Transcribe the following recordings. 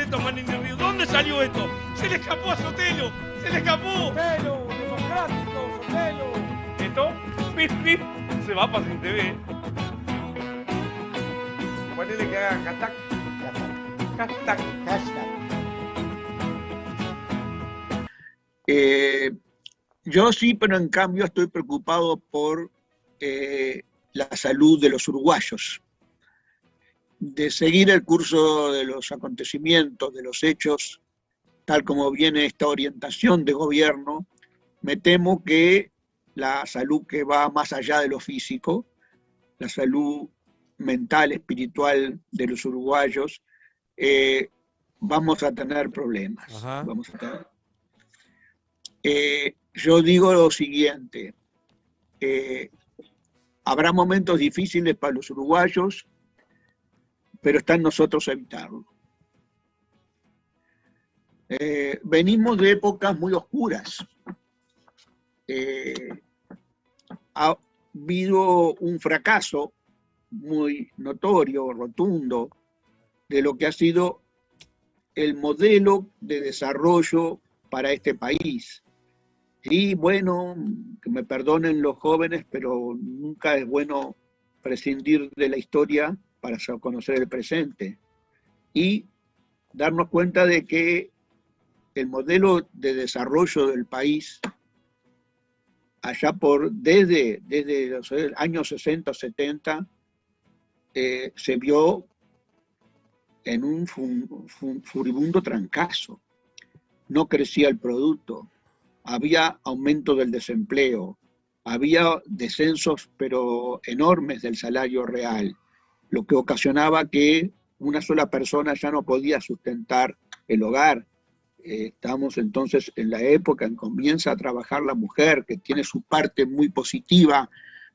toman en el río? ¿Dónde salió esto? ¡Se le escapó a Sotelo! ¡Se le escapó! Sotelo, democrático, Sotelo. ¿Esto? ¡Pip, pip! Se va para Sin TV. Ponele que haga hashtag. Hashtag. Hashtag. Yo sí, pero en cambio estoy preocupado por la salud de los uruguayos. De seguir el curso de los acontecimientos, de los hechos, tal como viene esta orientación de gobierno, me temo que la salud que va más allá de lo físico, la salud mental, espiritual de los uruguayos, vamos a tener problemas. Ajá. Vamos a tener. Yo digo lo siguiente, habrá momentos difíciles para los uruguayos, pero está en nosotros evitarlo. Venimos de épocas muy oscuras. Ha habido un fracaso muy notorio, rotundo, de lo que ha sido el modelo de desarrollo para este país. Sí, bueno, que me perdonen los jóvenes, pero nunca es bueno prescindir de la historia para conocer el presente. Y darnos cuenta de que el modelo de desarrollo del país, allá desde los años 60 o 70, se vio en un furibundo trancazo. No crecía el producto, había aumento del desempleo, había descensos pero enormes del salario real, lo que ocasionaba que una sola persona ya no podía sustentar el hogar. Estamos entonces en la época en que comienza a trabajar la mujer, que tiene su parte muy positiva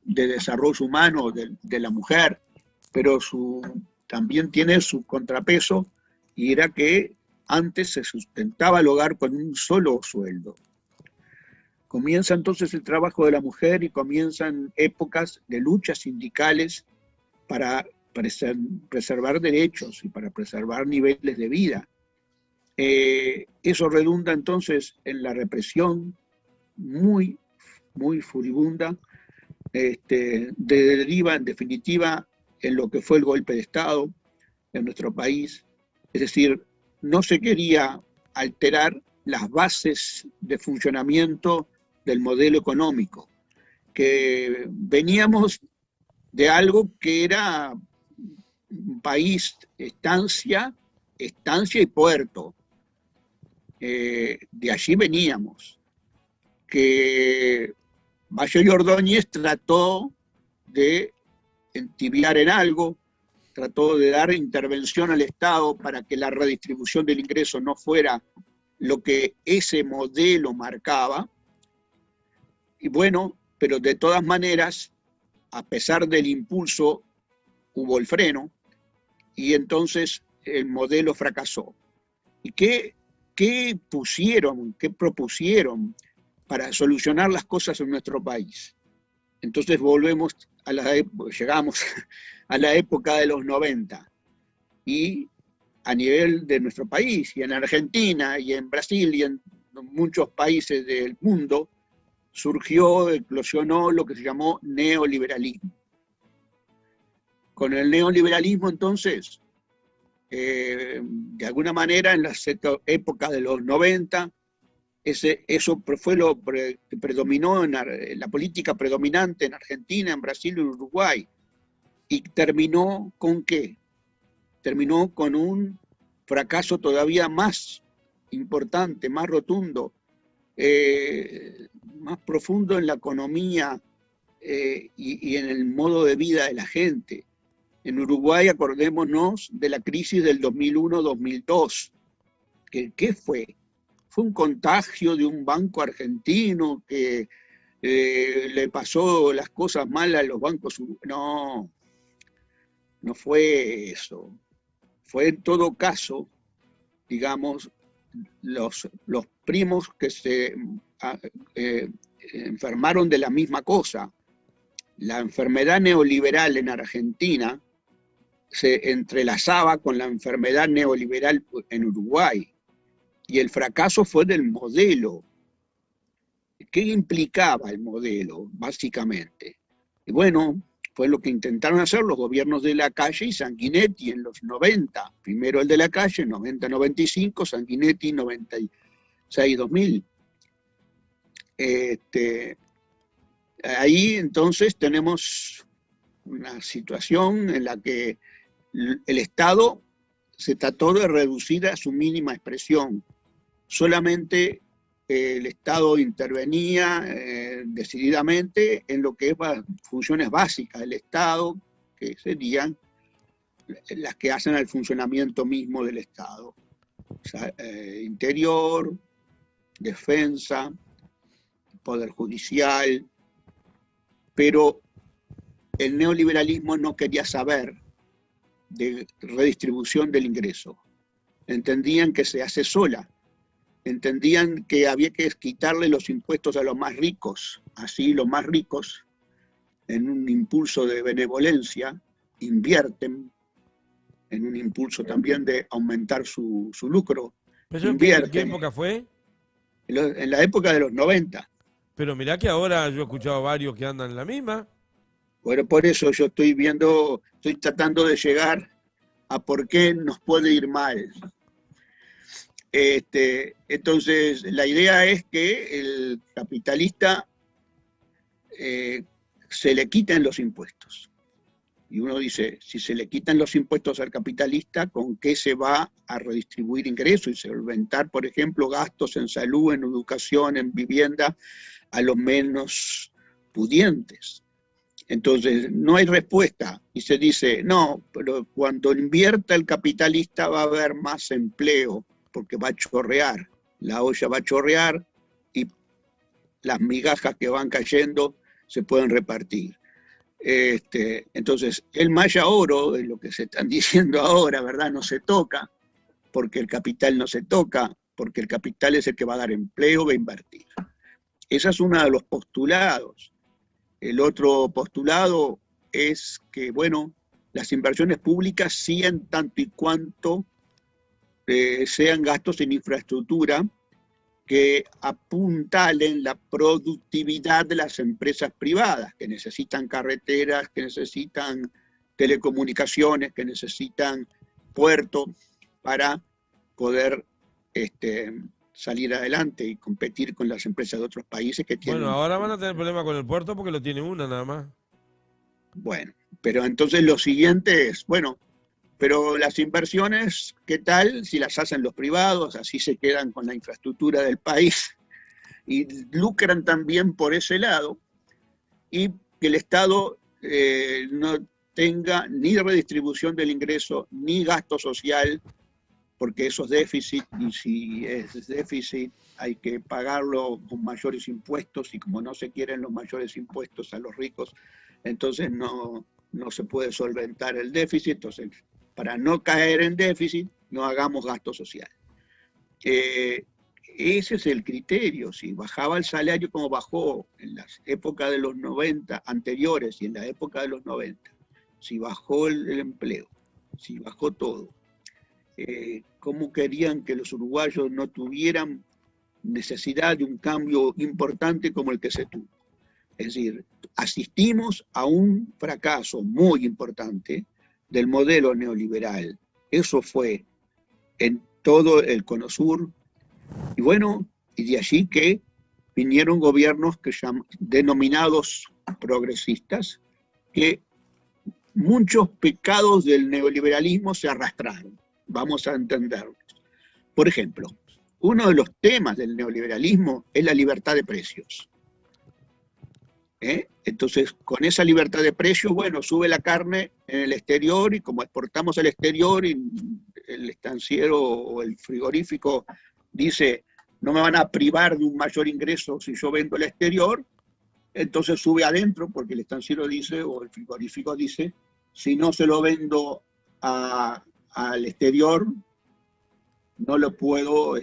de desarrollo humano de la mujer, pero también tiene su contrapeso, y era que antes se sustentaba el hogar con un solo sueldo. Comienza entonces el trabajo de la mujer y comienzan épocas de luchas sindicales para preservar derechos y para preservar niveles de vida. Eso redunda entonces en la represión muy, muy furibunda, deriva en definitiva en lo que fue el golpe de Estado en nuestro país. Es decir, no se quería alterar las bases de funcionamiento del modelo económico, que veníamos de algo que era un país estancia y puerto. De allí veníamos, que Valle y Ordóñez trató de entibiar en algo, trató de dar intervención al Estado para que la redistribución del ingreso no fuera lo que ese modelo marcaba. Y bueno, pero de todas maneras, a pesar del impulso, hubo el freno, y entonces el modelo fracasó. ¿Y qué propusieron para solucionar las cosas en nuestro país? Entonces llegamos a la época de los 90, y a nivel de nuestro país, y en Argentina, y en Brasil, y en muchos países del mundo, eclosionó lo que se llamó neoliberalismo. Con el neoliberalismo, entonces, de alguna manera, en las épocas de los 90, eso fue lo que predominó en la política predominante en Argentina, en Brasil y en Uruguay. ¿Y terminó con qué? Terminó con un fracaso todavía más importante, más rotundo, más profundo en la economía y en el modo de vida de la gente. En Uruguay, acordémonos de la crisis del 2001-2002. ¿Qué fue? Fue un contagio de un banco argentino que le pasó las cosas mal a los bancos. No fue eso. Fue en todo caso, digamos, los primos que se enfermaron de la misma cosa. La enfermedad neoliberal en Argentina se entrelazaba con la enfermedad neoliberal en Uruguay. Y el fracaso fue del modelo. ¿Qué implicaba el modelo, básicamente? Y bueno, fue lo que intentaron hacer los gobiernos de Lacalle y Sanguinetti en los 90. Primero el de Lacalle, 90-95, Sanguinetti, 96-2000. Ahí entonces tenemos una situación en la que el Estado se trató de reducir a su mínima expresión. Solamente el Estado intervenía decididamente en lo que es funciones básicas del Estado, que serían las que hacen al funcionamiento mismo del Estado. O sea, interior, defensa, poder judicial, pero el neoliberalismo no quería saber de redistribución del ingreso. Entendían que se hace sola. Entendían que había que quitarle los impuestos a los más ricos. Así los más ricos, en un impulso de benevolencia, invierten, en un impulso también de aumentar su lucro. ¿Pero en qué época fue? En la época de los 90. Pero mirá que ahora yo he escuchado varios que andan en la misma. Bueno, por eso yo estoy tratando de llegar a por qué nos puede ir mal. Entonces, la idea es que el capitalista se le quiten los impuestos. Y uno dice, si se le quitan los impuestos al capitalista, ¿con qué se va a redistribuir ingresos y solventar, por ejemplo, gastos en salud, en educación, en vivienda, a los menos pudientes? Entonces, no hay respuesta. Y se dice, no, pero cuando invierta el capitalista va a haber más empleo, porque va a chorrear, la olla va a chorrear y las migajas que van cayendo se pueden repartir. Entonces, el Maya Oro, es lo que se están diciendo ahora, ¿verdad? No se toca, porque el capital no se toca, porque el capital es el que va a dar empleo, va a invertir. Ese es uno de los postulados. El otro postulado es que, bueno, las inversiones públicas sí en tanto y cuanto sean gastos en infraestructura que apuntalen la productividad de las empresas privadas, que necesitan carreteras, que necesitan telecomunicaciones, que necesitan puertos para poder salir adelante y competir con las empresas de otros países que tienen... Bueno, ahora van a tener problemas con el puerto porque lo tiene una nada más. Bueno, pero entonces lo siguiente es, bueno, pero las inversiones, ¿qué tal si las hacen los privados? Así se quedan con la infraestructura del país y lucran también por ese lado, y que el Estado no tenga ni redistribución del ingreso ni gasto social, porque eso es déficit, y si es déficit hay que pagarlo con mayores impuestos, y como no se quieren los mayores impuestos a los ricos, entonces no se puede solventar el déficit. Entonces, para no caer en déficit, no hagamos gasto social. Ese es el criterio. Si bajaba el salario como bajó en las épocas de los 90 anteriores y en la época de los 90, si bajó el empleo, si bajó todo, ¿cómo querían que los uruguayos no tuvieran necesidad de un cambio importante como el que se tuvo? Es decir, asistimos a un fracaso muy importante del modelo neoliberal. Eso fue en todo el Cono Sur. Y bueno, y de allí que vinieron gobiernos denominados progresistas, que muchos pecados del neoliberalismo se arrastraron. Vamos a entenderlos. Por ejemplo, uno de los temas del neoliberalismo es la libertad de precios. Entonces, con esa libertad de precios, bueno, sube la carne en el exterior, y como exportamos al exterior, y el estanciero o el frigorífico dice, no me van a privar de un mayor ingreso si yo vendo al exterior, entonces sube adentro, porque el estanciero dice, o el frigorífico dice, si no se lo vendo al exterior, no lo puedo,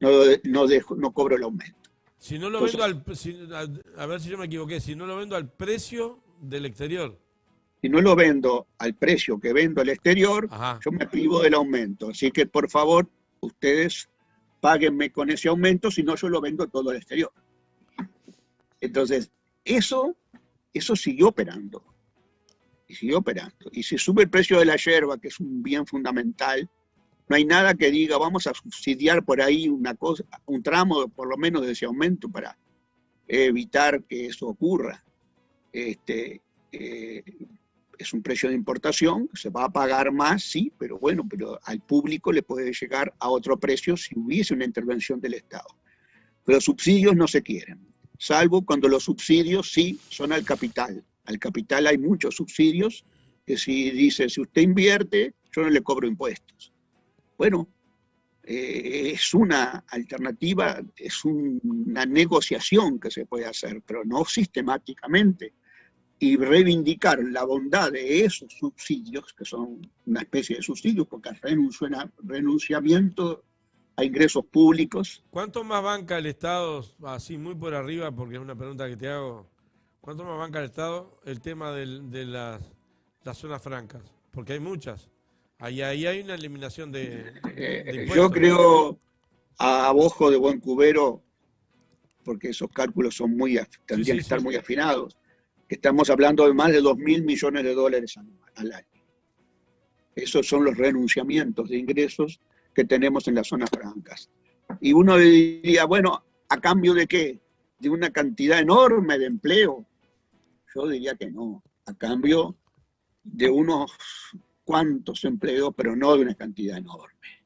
no cobro el aumento. Si no lo vendo a ver si yo me equivoqué, si no lo vendo al precio del exterior. Si no lo vendo al precio que vendo al exterior, Ajá. yo me privo del aumento. Así que, por favor, ustedes páguenme con ese aumento, si no yo lo vendo todo al exterior. Entonces, eso siguió operando. Y siguió operando. Y si sube el precio de la yerba, que es un bien fundamental, no hay nada que diga, vamos a subsidiar por ahí una cosa, un tramo por lo menos de ese aumento para evitar que eso ocurra. Es un precio de importación, se va a pagar más, sí, pero bueno, pero al público le puede llegar a otro precio si hubiese una intervención del Estado. Pero subsidios no se quieren, salvo cuando los subsidios sí son al capital. Al capital hay muchos subsidios que si dice, si usted invierte, yo no le cobro impuestos. Bueno, es una alternativa, es una negociación que se puede hacer, pero no sistemáticamente. Y reivindicar la bondad de esos subsidios, que son una especie de subsidios, porque es renunciamiento a ingresos públicos. ¿Cuánto más banca el Estado, así muy por arriba, porque es una pregunta que te hago, cuánto más banca el Estado el tema de las zonas francas? Porque hay muchas. Ahí hay una eliminación de impuestos. Yo creo, a ojo de buen cubero, porque esos cálculos son tendrían que estar muy afinados, que estamos hablando de más de 2.000 millones de dólares al año. Esos son los renunciamientos de ingresos que tenemos en las zonas francas. Y uno diría, bueno, ¿a cambio de qué? ¿De una cantidad enorme de empleo? Yo diría que no, a cambio de unos cuantos empleos, pero no de una cantidad enorme.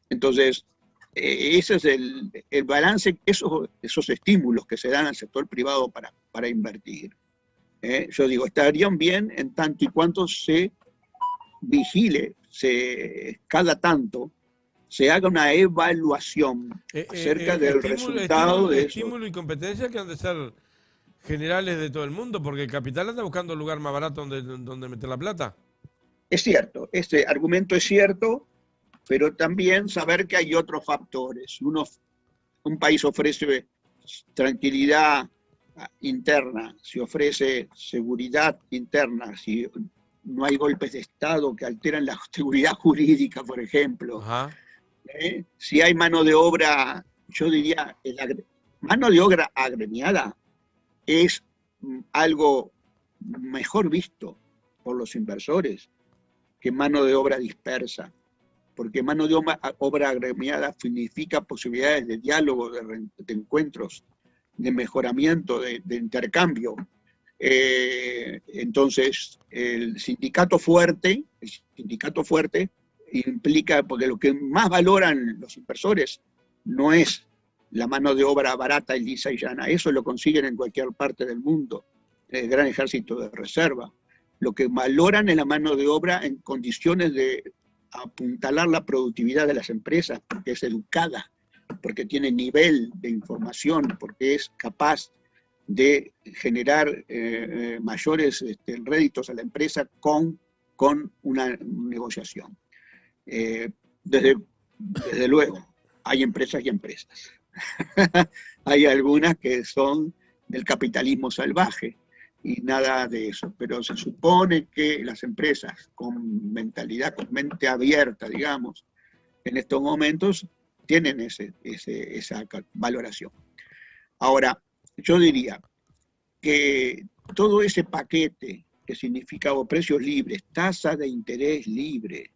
Entonces, ese es el balance, esos estímulos que se dan al sector privado para invertir. Yo digo, estarían bien en tanto y cuanto se vigile, cada tanto se haga una evaluación acerca del resultado de eso. Estímulo y competencia que han de ser generales de todo el mundo, porque el capital anda buscando un lugar más barato donde meter la plata. Es cierto, este argumento es cierto, pero también saber que hay otros factores. Un país ofrece tranquilidad interna, si ofrece seguridad interna, si no hay golpes de Estado que alteran la seguridad jurídica, por ejemplo. Si hay mano de obra, yo diría, mano de obra agremiada es algo mejor visto por los inversores que mano de obra dispersa, porque mano de obra agremiada significa posibilidades de diálogo, de encuentros, de mejoramiento, de intercambio. Entonces, el sindicato fuerte implica, porque lo que más valoran los inversores no es la mano de obra barata y lisa y llana, eso lo consiguen en cualquier parte del mundo, el gran ejército de reserva. Lo que valoran es la mano de obra en condiciones de apuntalar la productividad de las empresas, porque es educada, porque tiene nivel de información, porque es capaz de generar mayores réditos a la empresa con una negociación. Desde luego, hay empresas y empresas. Hay algunas que son del capitalismo salvaje y nada de eso, pero se supone que las empresas con mentalidad, con mente abierta, digamos, en estos momentos tienen esa valoración. Ahora, yo diría que todo ese paquete que significa precios libres, tasa de interés libre,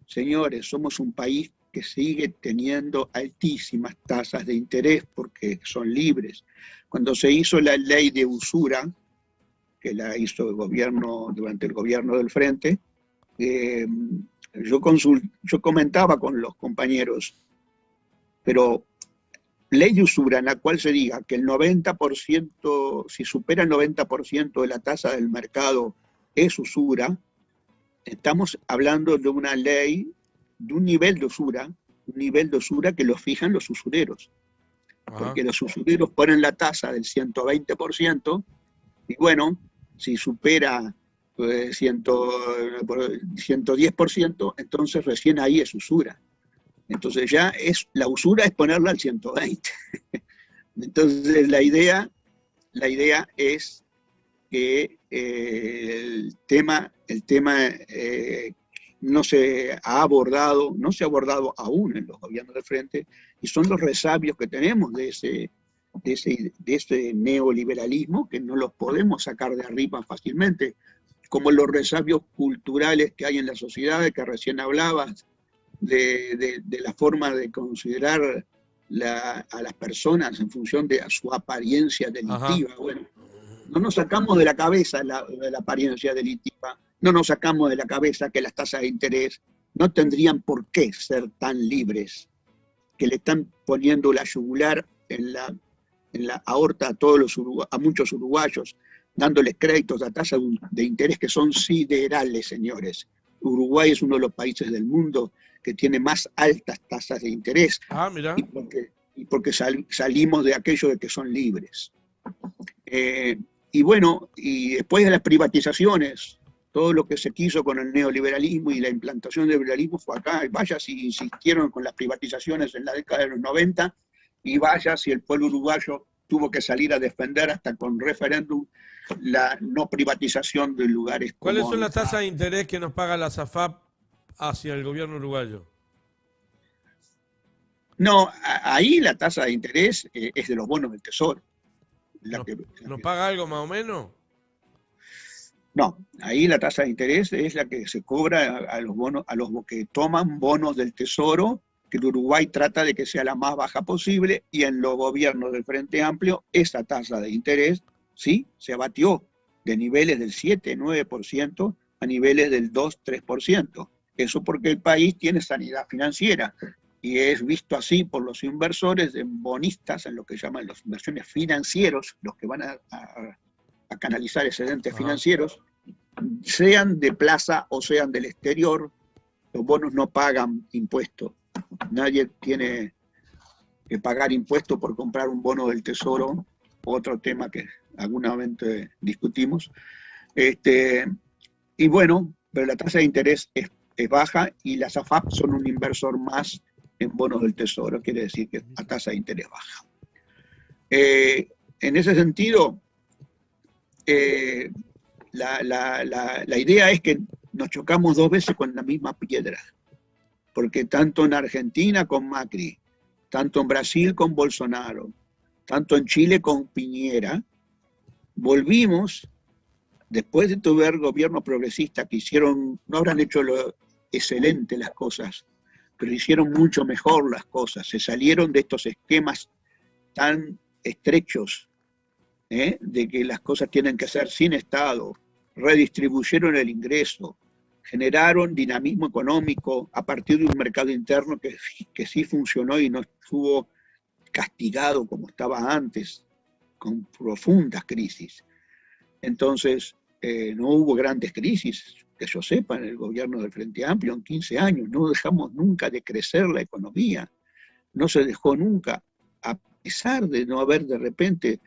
señores, somos un país que sigue teniendo altísimas tasas de interés porque son libres. Cuando se hizo la ley de usura, que la hizo el gobierno durante el gobierno del Frente, yo comentaba con los compañeros, pero ley de usura en la cual se diga que el 90%, si supera el 90% de la tasa del mercado es usura, estamos hablando de una ley, de un nivel de usura que lo fijan los usureros. Porque los usureros ponen la tasa del 120%, y bueno, si supera 110%, entonces recién ahí es usura. Entonces ya la usura es ponerla al 120. Entonces la idea es que no se ha abordado aún en los gobiernos del frente, y son los resabios que tenemos de ese neoliberalismo, que no los podemos sacar de arriba fácilmente, como los resabios culturales que hay en la sociedad, que recién hablabas, de la forma de considerar a las personas en función de su apariencia delictiva. Ajá. Bueno, no nos sacamos de la cabeza la apariencia delictiva, no nos sacamos de la cabeza que las tasas de interés no tendrían por qué ser tan libres, que le están poniendo la yugular en la aorta a muchos uruguayos, dándoles créditos a tasas de interés que son siderales, señores. Uruguay es uno de los países del mundo que tiene más altas tasas de interés, Mira. y porque salimos de aquello de que son libres. Y bueno, y después de las privatizaciones, todo lo que se quiso con el neoliberalismo y la implantación del liberalismo fue acá. Y vaya si insistieron con las privatizaciones en la década de los 90, y vaya si el pueblo uruguayo tuvo que salir a defender hasta con referéndum la no privatización de lugares. ¿Cuáles son las tasas de interés que nos paga la SAFAP hacia el gobierno uruguayo? No, ahí la tasa de interés es de los bonos del Tesoro. ¿Nos paga algo más o menos? No, ahí la tasa de interés es la que se cobra a los que toman bonos del Tesoro, que el Uruguay trata de que sea la más baja posible, y en los gobiernos del Frente Amplio esa tasa de interés sí se abatió de niveles del 7-9% a niveles del 2-3%. Eso porque el país tiene sanidad financiera, y es visto así por los inversores en bonistas, en lo que llaman las inversiones financieros, los que van a canalizar excedentes financieros, sean de plaza o sean del exterior. Los bonos no pagan impuestos. Nadie tiene que pagar impuestos por comprar un bono del Tesoro, otro tema que alguna vez discutimos. Y bueno, pero la tasa de interés es baja, y las AFAP son un inversor más en bonos del Tesoro, quiere decir que la tasa de interés baja. En ese sentido, la idea es que nos chocamos dos veces con la misma piedra, porque tanto en Argentina con Macri, tanto en Brasil con Bolsonaro, tanto en Chile con Piñera, volvimos, después de tuve gobiernos progresistas que no habrán hecho excelente las cosas, pero hicieron mucho mejor las cosas, se salieron de estos esquemas tan estrechos, de que las cosas tienen que ser sin Estado, redistribuyeron el ingreso, generaron dinamismo económico a partir de un mercado interno que sí funcionó y no estuvo castigado como estaba antes, con profundas crisis. Entonces, no hubo grandes crisis, que yo sepa, en el gobierno del Frente Amplio en 15 años. No dejamos nunca de crecer la economía, no se dejó nunca, a pesar de no haber de repente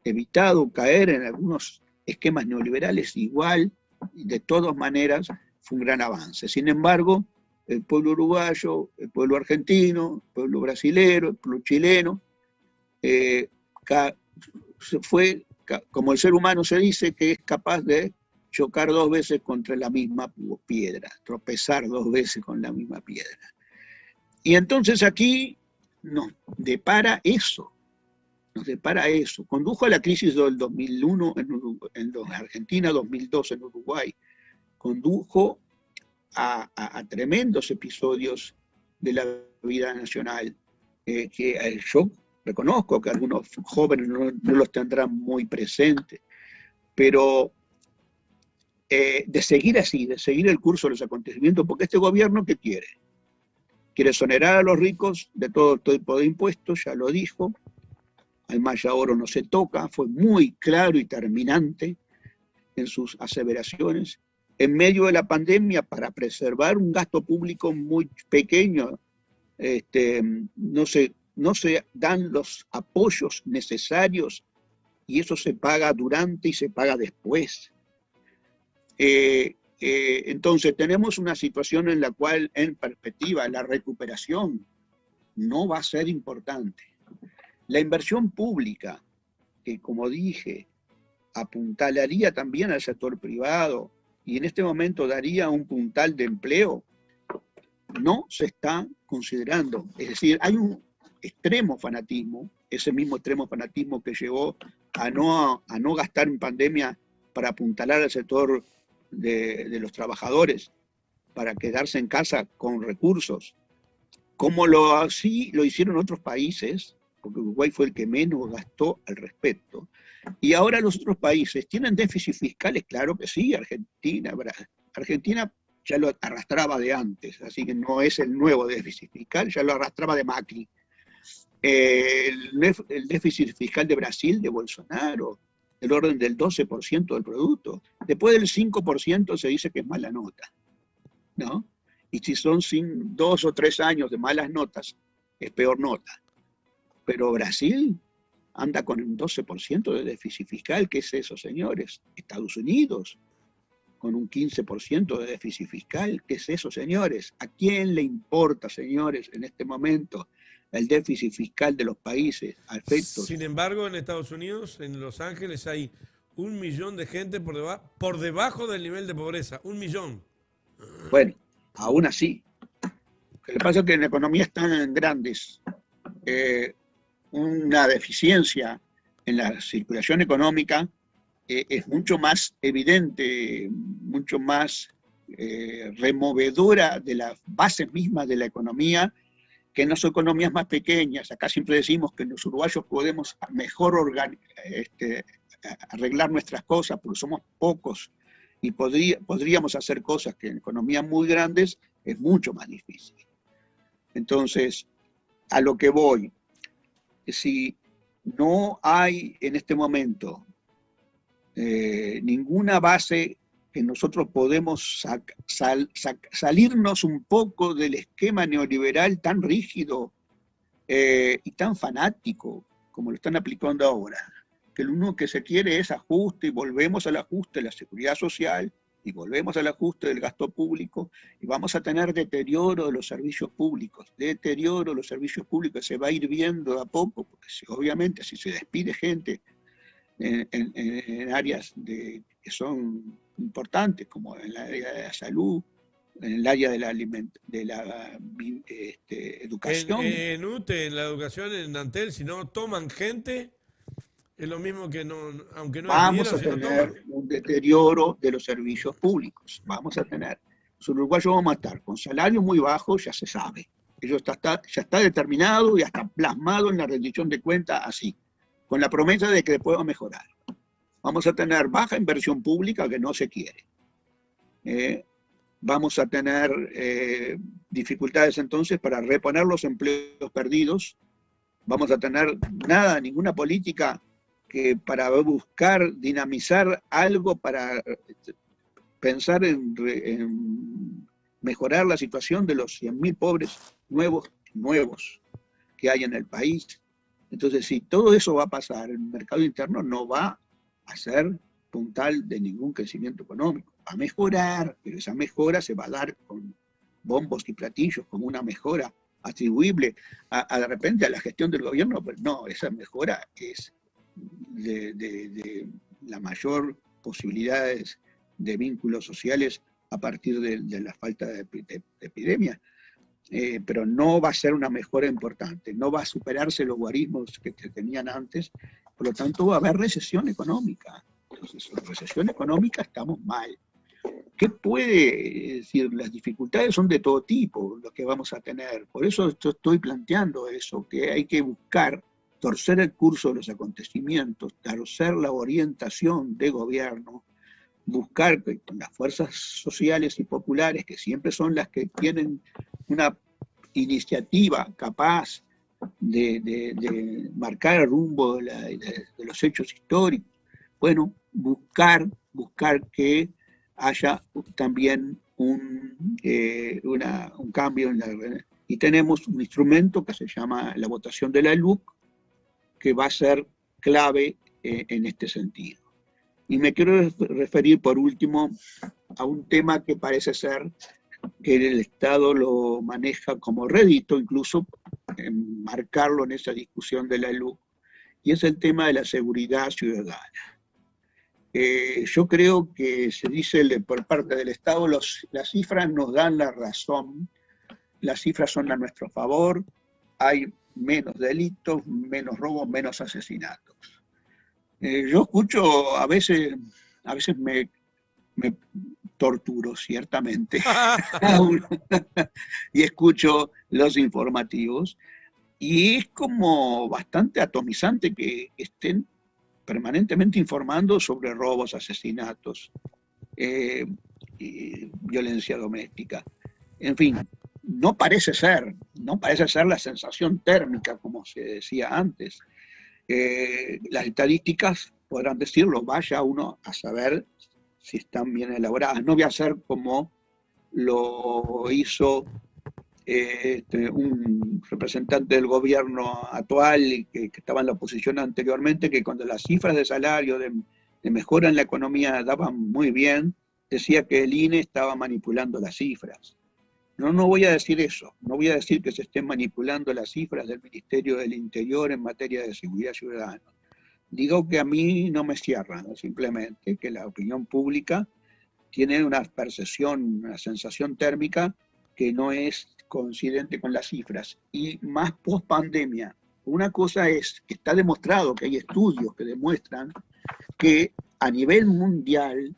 evitado caer en algunos esquemas neoliberales. Igual, de todas maneras, fue un gran avance. Sin embargo, el pueblo uruguayo, el pueblo argentino, el pueblo brasilero, el pueblo chileno, fue, como el ser humano se dice, que es capaz de chocar dos veces contra la misma piedra, tropezar dos veces con la misma piedra. Y entonces aquí nos depara eso. Condujo a la crisis del 2001 en Argentina, 2002 en Uruguay. Condujo a tremendos episodios de la vida nacional, que yo reconozco que algunos jóvenes no los tendrán muy presentes, pero de seguir así, de seguir el curso de los acontecimientos, porque este gobierno, ¿qué quiere? Quiere exonerar a los ricos de todo tipo de impuestos, ya lo dijo. Al Maya Oro no se toca, fue muy claro y terminante en sus aseveraciones. En medio de la pandemia, para preservar un gasto público muy pequeño, no se dan los apoyos necesarios, y eso se paga durante y se paga después. Entonces tenemos una situación en la cual, en perspectiva, la recuperación no va a ser importante. La inversión pública, que como dije, apuntalaría también al sector privado y en este momento daría un puntal de empleo, no se está considerando. Es decir, hay un extremo fanatismo, ese mismo extremo fanatismo que llevó a no gastar en pandemia para apuntalar al sector de los trabajadores, para quedarse en casa con recursos, como así lo hicieron otros países, porque Uruguay fue el que menos gastó al respecto. Y ahora los otros países tienen déficit fiscales, claro que sí, Argentina ya lo arrastraba de antes, así que no es el nuevo déficit fiscal, ya lo arrastraba de Macri. El déficit fiscal de Brasil, de Bolsonaro, del orden del 12% del producto. Después del 5% se dice que es mala nota, ¿no? Y si son 2 o 3 años de malas notas, es peor nota. Pero Brasil anda con un 12% de déficit fiscal. ¿Qué es eso, señores? Estados Unidos, con un 15% de déficit fiscal. ¿Qué es eso, señores? ¿A quién le importa, señores, en este momento el déficit fiscal de los países? Sin embargo, en Estados Unidos, en Los Ángeles, hay 1 millón de gente por debajo del nivel de pobreza. 1 millón. Bueno, aún así. Lo que pasa es que en economías tan grandes, una deficiencia en la circulación económica es mucho más evidente, mucho más removedora de las bases mismas de la economía que en las economías más pequeñas. Acá siempre decimos que los uruguayos podemos mejor arreglar nuestras cosas porque somos pocos y podríamos hacer cosas que en economías muy grandes es mucho más difícil. Entonces, a lo que voy, si no hay en este momento ninguna base que nosotros podemos salirnos un poco del esquema neoliberal tan rígido y tan fanático como lo están aplicando ahora, que lo único que se quiere es ajuste y volvemos al ajuste de la seguridad social y volvemos al ajuste del gasto público y vamos a tener deterioro de los servicios públicos, se va a ir viendo de a poco, porque obviamente si se despide gente en áreas que son importantes, como en el área de la salud, en el área de la educación. En UTE, en la educación, en Antel, si no toman gente, es lo mismo que no, aunque no vamos a si no tener un deterioro de los servicios públicos. Vamos a tener. Los uruguayos vamos a estar con salarios muy bajos, ya se sabe. Eso ya está determinado y hasta plasmado en la rendición de cuentas así, con la promesa de que después va a mejorar. Vamos a tener baja inversión pública que no se quiere. Vamos a tener dificultades entonces para reponer los empleos perdidos. Vamos a tener ninguna política que para buscar dinamizar algo, para pensar en mejorar la situación de los 100.000 pobres nuevos que hay en el país. Entonces, si todo eso va a pasar, el mercado interno no va a ser puntal de ningún crecimiento económico. Va a mejorar, pero esa mejora se va a dar con bombos y platillos, como una mejora atribuible de repente a la gestión del gobierno, pero no, esa mejora es de la mayor posibilidades de vínculos sociales a partir de la falta de epidemia. Pero no va a ser una mejora importante, no va a superarse los guarismos que tenían antes, por lo tanto va a haber recesión económica. Entonces, en recesión económica estamos mal. ¿Qué puede decir? Las dificultades son de todo tipo, lo que vamos a tener. Por eso estoy planteando eso, que hay que buscar torcer el curso de los acontecimientos, torcer la orientación de gobierno, buscar con las fuerzas sociales y populares, que siempre son las que tienen una iniciativa capaz de marcar el rumbo de los hechos históricos. Bueno, buscar que haya también un cambio y tenemos un instrumento que se llama la votación de la LUC, que va a ser clave en este sentido. Y me quiero referir por último a un tema que parece ser que el Estado lo maneja como rédito, incluso marcarlo en esa discusión de la LUC, y es el tema de la seguridad ciudadana. Yo creo que se dice por parte del Estado, las cifras nos dan la razón, las cifras son a nuestro favor, hay menos delitos, menos robos, menos asesinatos. Yo escucho, a veces me torturo, ciertamente, y escucho los informativos, y es como bastante atomizante que estén permanentemente informando sobre robos, asesinatos, y violencia doméstica. En fin, no parece ser la sensación térmica como se decía antes. Las estadísticas podrán decirlo, vaya uno a saber si están bien elaboradas. No voy a hacer como lo hizo un representante del gobierno actual que estaba en la oposición anteriormente, que cuando las cifras de salario, de mejora en la economía daban muy bien, decía que el INE estaba manipulando las cifras. No voy a decir eso, no voy a decir que se estén manipulando las cifras del Ministerio del Interior en materia de seguridad ciudadana. Digo que a mí no me cierran, simplemente que la opinión pública tiene una percepción, una sensación térmica que no es coincidente con las cifras, y más post pandemia. Una cosa es que está demostrado, que hay estudios que demuestran que a nivel mundial,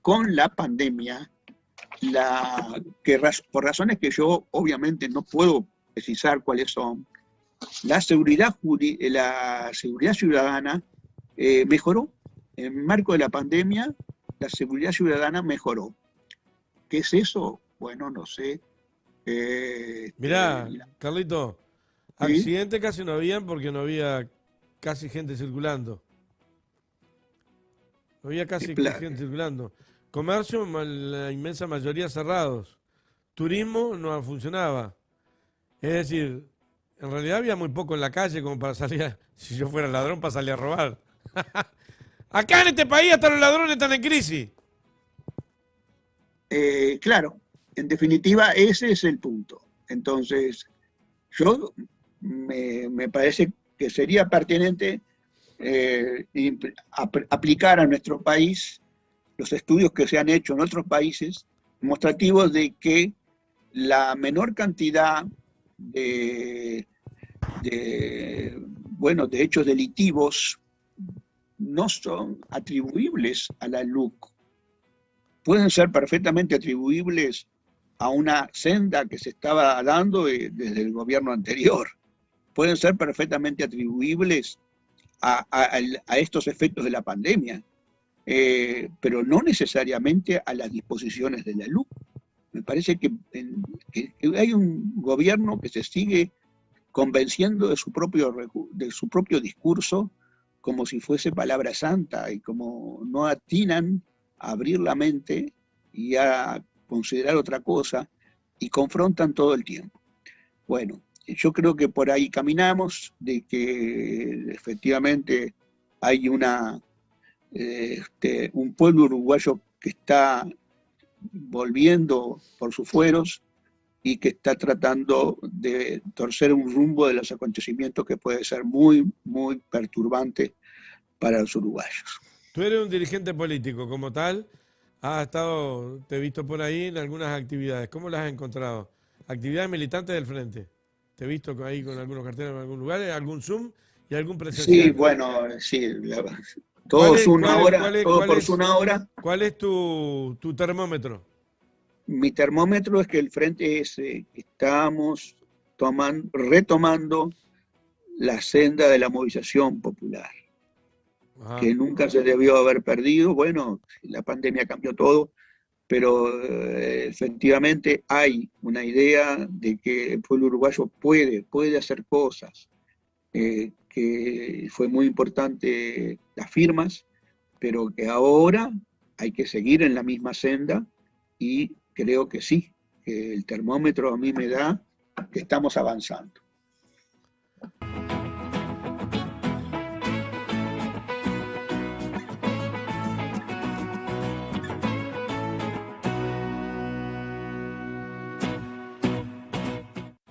con la pandemia, por razones que yo obviamente no puedo precisar cuáles son, la seguridad ciudadana mejoró. En el marco de la pandemia, la seguridad ciudadana mejoró. ¿Qué es eso? Bueno, no sé. Mirá, Carlito, ¿sí? accidentes casi no habían porque no había casi gente circulando. No había casi gente circulando. Comercio, la inmensa mayoría cerrados. Turismo no funcionaba. Es decir, en realidad había muy poco en la calle como para salir, si yo fuera ladrón, para salir a robar. Acá en este país hasta los ladrones están en crisis. Claro, en definitiva ese es el punto. Entonces, yo me parece que sería pertinente aplicar a nuestro país los estudios que se han hecho en otros países, demostrativos de que la menor cantidad de hechos delictivos no son atribuibles a la LUC. Pueden ser perfectamente atribuibles a una senda que se estaba dando desde el gobierno anterior. Pueden ser perfectamente atribuibles a estos efectos de la pandemia, pero no necesariamente a las disposiciones de la LUC. Me parece que hay un gobierno que se sigue convenciendo de su propio discurso como si fuese palabra santa, y como no atinan a abrir la mente y a considerar otra cosa, y confrontan todo el tiempo. Bueno, yo creo que por ahí caminamos, de que efectivamente hay un pueblo uruguayo que está volviendo por sus fueros y que está tratando de torcer un rumbo de los acontecimientos que puede ser muy, muy perturbante para los uruguayos. Tú eres un dirigente político como tal, te he visto por ahí en algunas actividades. ¿Cómo las has encontrado? Actividades militantes del Frente. Te he visto ahí con algunos carteles en algún lugar, algún Zoom y algún presencial. Sí, bueno, sí. Todo Zoom ahora, todo por Zoom ahora. ¿Cuál es tu termómetro? Mi termómetro es que el Frente es que estamos retomando la senda de la movilización popular, que nunca se debió haber perdido. Bueno, la pandemia cambió todo, pero efectivamente hay una idea de que el pueblo uruguayo puede hacer cosas, que fue muy importante las firmas, pero que ahora hay que seguir en la misma senda, y creo que sí, que el termómetro a mí me da que estamos avanzando.